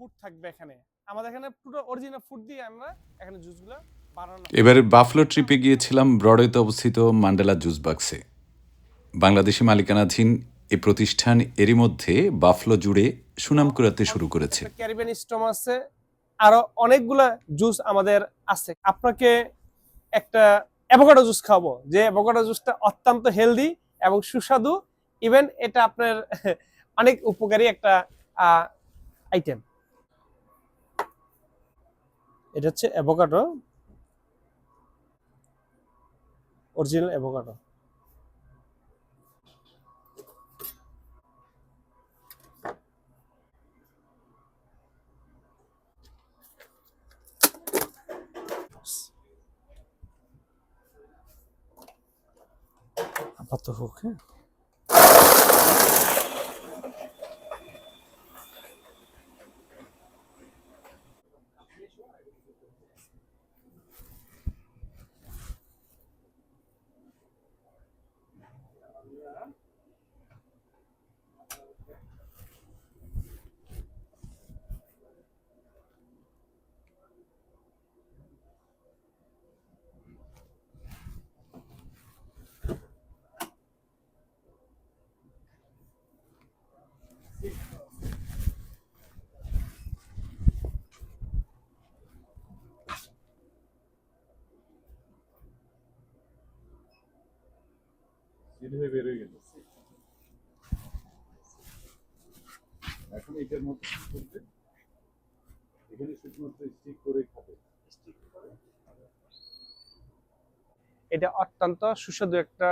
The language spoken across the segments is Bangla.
ফুড থাকবে এখানে। আমাদের এখানে পুরো অরিজিনাল ফুড দিয়ে আমরা এখানে জুসগুলো বানানো। এবারের বাফলো ট্রিপে গিয়েছিলাম ব্রডওয়েতে অবস্থিত ম্যান্ডেলা জুস বাক্সে। বাংলাদেশি মালিকানাধীন এ প্রতিষ্ঠান এরই মধ্যে বাফলো জুড়ে সুনাম কুড়াতে শুরু করেছে। ক্যারিবিয়ান স্টম আছে, আরো অনেকগুলা জুস আমাদের আছে। আপনাকে একটা অ্যাভোকাডো জুস খাবো, যে অ্যাভোকাডো জুসটা অত্যন্ত হেলদি এবং সুস্বাদু। ইভেন এটা আপনার অনেক উপকারী একটা আইটেম। এটা হচ্ছে অ্যাভোকাডো, অরিজিনাল অ্যাভোকাডো। আপাতত হোক, হ্যাঁ। বের হয়ে গেল। এখন এটার মধ্যে কি করবে? এখানে শুধুমাত্র স্টিক করে খাবে। এটা অত্যন্ত সুস্বাদু একটা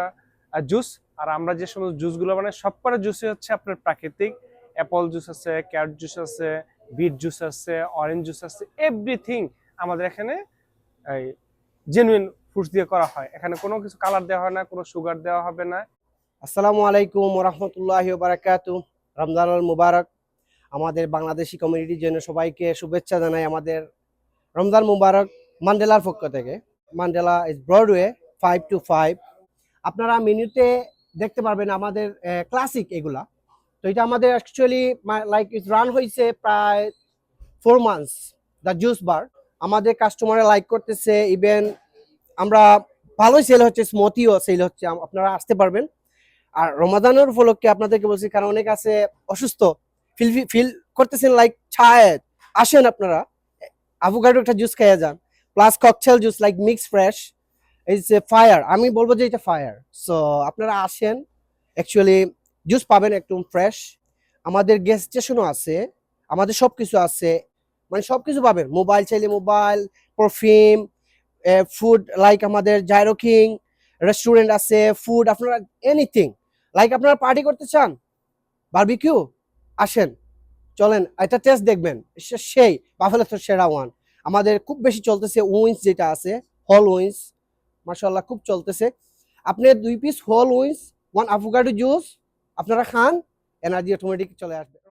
জুস। আর আমরা যে সমস্ত জুসগুলো বানাই সবকটা জুসই হচ্ছে আপনার প্রাকৃতিক। অ্যাপল জুস আছে, ক্যারট জুস আছে, বিট জুস আছে, অরেঞ্জ জুস আছে, এভরিথিং আমাদের এখানে জেনুইন ফ্রুটস দিয়ে করা হয়। এখানে কোনো কিছু কালার দেওয়া হয় না, কোনো সুগার দেওয়া হবে না। আসসালামু আলাইকুম ওয়া রাহমাতুল্লাহি ওয়া বারাকাতুহু। রমজানুল মুবারক। আমাদের বাংলাদেশি কমিউনিটির জন্য সবাইকে শুভেচ্ছা জানাই আমাদের রমজান মুবারক ম্যান্ডেলার পক্ষ থেকে। Mandela is Broadway 5 to 5। আপনারা মেনুতে দেখতে পারবেন আমাদের ক্লাসিক এগুলা। তো এটা আমাদের অ্যাকচুয়ালি লাইক ইট রান হয়েছে প্রায় 4 মান্থস। দ্য জুস বার আমাদের কাস্টমাররা লাইক করতেছে, ইভেন আমরা ভালোই সেল হচ্ছে, স্মুথিও সেল হচ্ছে। আপনারা আসতে পারবেন। আর রমাদানের উপলক্ষে আপনাদেরকে বলছি, কারণ অনেক আছে অসুস্থ, ফিল করতেছেন লাইক ছায়াত, আসেন আপনারা অ্যাভোকাডো একটা জুস খেয়ে যান, plus cocktail juice like mix fresh is a fire. আমি বলবো যে এটা ফায়ার। সো আপনারা আসেন, অ্যাকচুয়ালি জুস পাবেন একদম ফ্রেশ। আমাদের গ্যাস স্টেশনও আছে, আমাদের সবকিছু আছে, মানে সবকিছু পাবেন। মোবাইল চাইলে মোবাইল, পারফিউম, ফুড লাইক আমাদের জাইরো কিং রেস্টুরেন্ট আছে, ফুড আপনারা এনিথিং লাইক আপনারা পার্টি করতে চান, বারবিকিউ, আসেন, চলেন এটা টেস্ট দেখবেন। সেই বাফেলো তো সেরা ওয়ান। আমাদের খুব বেশি চলতেছে উইন্স, যেটা আছে হোল উইন্স, মাশাআল্লাহ খুব চলতেছে। আপনি 2 পিস হোল উইন্স, 1 অ্যাভোকাডো জুস আপনারা খান, এনার্জি অটোমেটিক চলে আসবে।